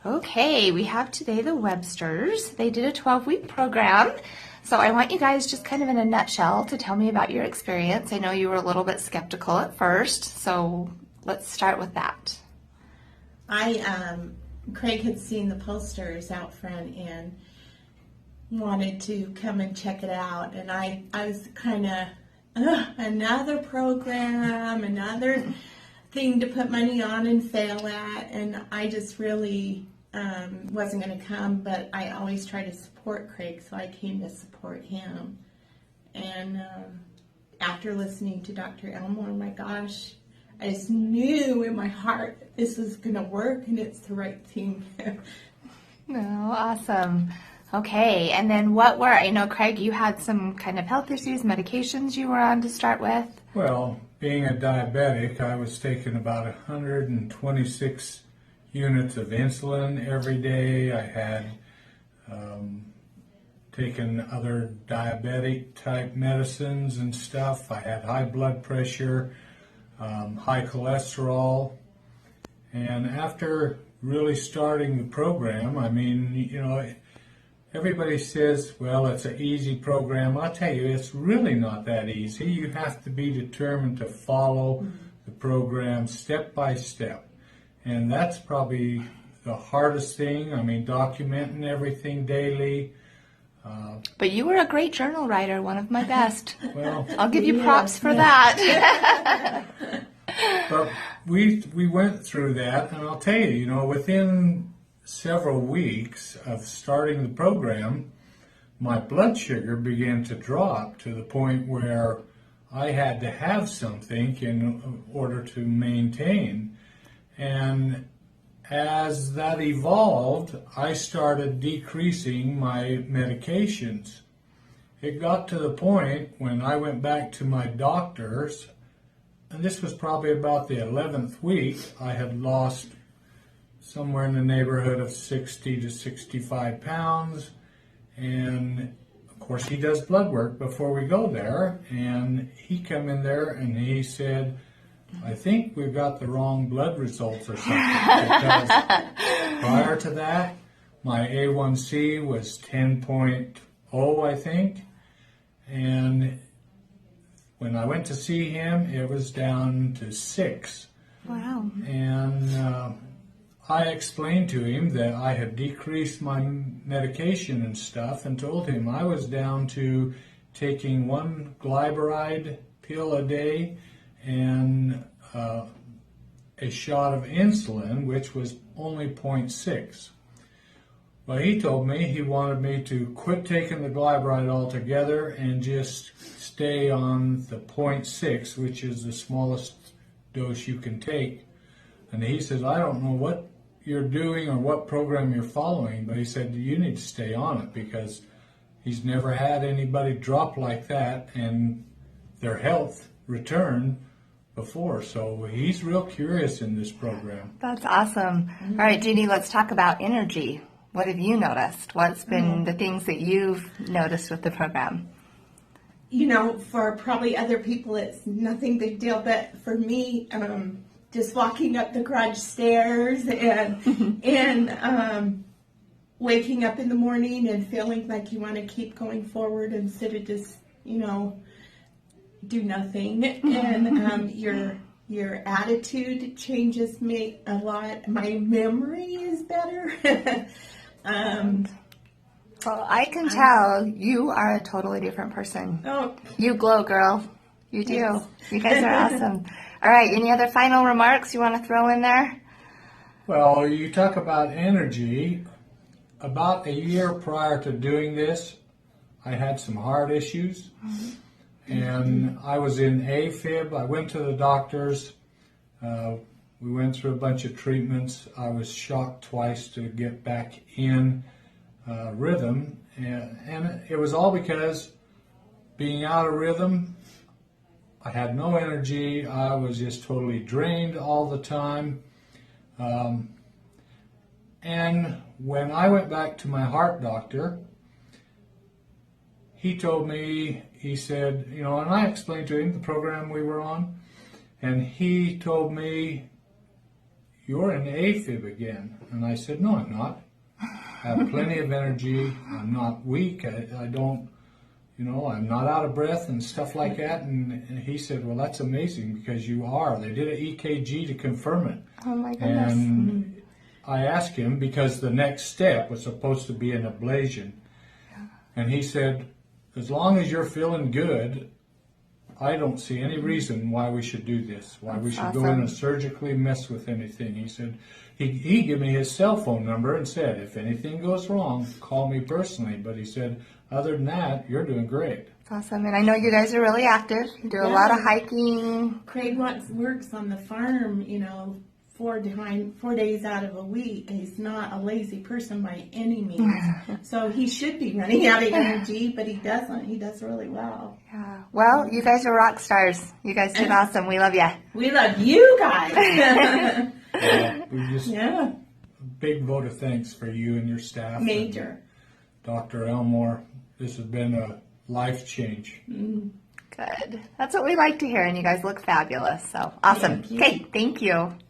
Okay, we have today the Websters. They did a 12-week program. So I want you guys just kind of in a nutshell to tell me about your experience. I know you were a little bit skeptical at first, so let's start with that. Craig had seen the posters out front and wanted to come and check it out. And I was kind of, another program, another thing to put money on and fail at. And I just really wasn't going to come, but I always try to support Craig, so I came to support him. And after listening to Dr. Elmore, my gosh, I just knew in my heart that this was going to work and it's the right thing. Oh, awesome. Okay, and then I know, Craig, you had some kind of health issues, medications you were on to start with. Well, being a diabetic, I was taking about 126 units of insulin every day. I had taken other diabetic type medicines and stuff. I had high blood pressure, high cholesterol. And after really starting the program, I mean, everybody says, well, it's an easy program. I'll tell you, it's really not that easy. You have to be determined to follow the program step by step. And that's probably the hardest thing. I mean, documenting everything daily. But you were a great journal writer, one of my best. Well, I'll give you props for that. but we went through that, and I'll tell you, within several weeks of starting the program, my blood sugar began to drop to the point where I had to have something in order to maintain. And as that evolved, I started decreasing my medications. It got to the point when I went back to my doctors, and this was probably about the 11th week, I had lost somewhere in the neighborhood of 60 to 65 pounds. And of course, he does blood work before we go there. And he came in there and he said, I think we've got the wrong blood results or something. Because prior to that, my A1C was 10.0, I think. And when I went to see him, it was down to 6. Wow. And I explained to him that I had decreased my medication and stuff and told him I was down to taking 1 glyburide pill a day and a shot of insulin, which was only 0.6. Well, he told me he wanted me to quit taking the glyburide altogether and just stay on the 0.6, which is the smallest dose you can take. And he says, I don't know what you're doing or what program you're following, but he said, you need to stay on it because he's never had anybody drop like that and their health return before. So he's real curious in this program. That's awesome. All right, Jeannie, let's talk about energy. What have you noticed? What's been the things that you've noticed with the program? For probably other people, it's nothing big deal, but for me, just walking up the garage stairs and waking up in the morning and feeling like you want to keep going forward instead of just, do nothing. And your attitude changes me a lot. My memory is better. Well, I can tell you are a totally different person. Oh, You glow, girl. You do. Yes. You guys are awesome. All right, any other final remarks you want to throw in there? Well, you talk about energy. About a year prior to doing this, I had some heart issues. And I was in AFib. I went to the doctors. We went through a bunch of treatments. I was shocked twice to get back in rhythm. And it was all because being out of rhythm, I had no energy. I was just totally drained all the time. And when I went back to my heart doctor, he told me, he said, and I explained to him the program we were on, and he told me, you're in AFib again. And I said, no, I'm not. I have plenty of energy. I'm not weak. I don't, I'm not out of breath and stuff like that. And he said, well, that's amazing because you are. They did an EKG to confirm it. Oh my goodness. And I asked him because the next step was supposed to be an ablation. And he said, as long as you're feeling good, I don't see any reason why we should do this, why we should go in and surgically mess with anything. He said, he gave me his cell phone number and said, if anything goes wrong, call me personally. But he said, other than that, you're doing great. Awesome. And I know you guys are really active. You do a lot of hiking. Craig works on the farm, 4 days out of a week. He's not a lazy person by any means. So he should be running out of energy, but he doesn't. He does really well. Yeah. Well, you guys are rock stars. You guys did awesome. We love you. We love you guys. We just big vote of thanks for you and your staff. Major. Dr. Elmore, this has been a life change. Good. That's what we like to hear, and you guys look fabulous. So awesome. Thank you. Okay, thank you.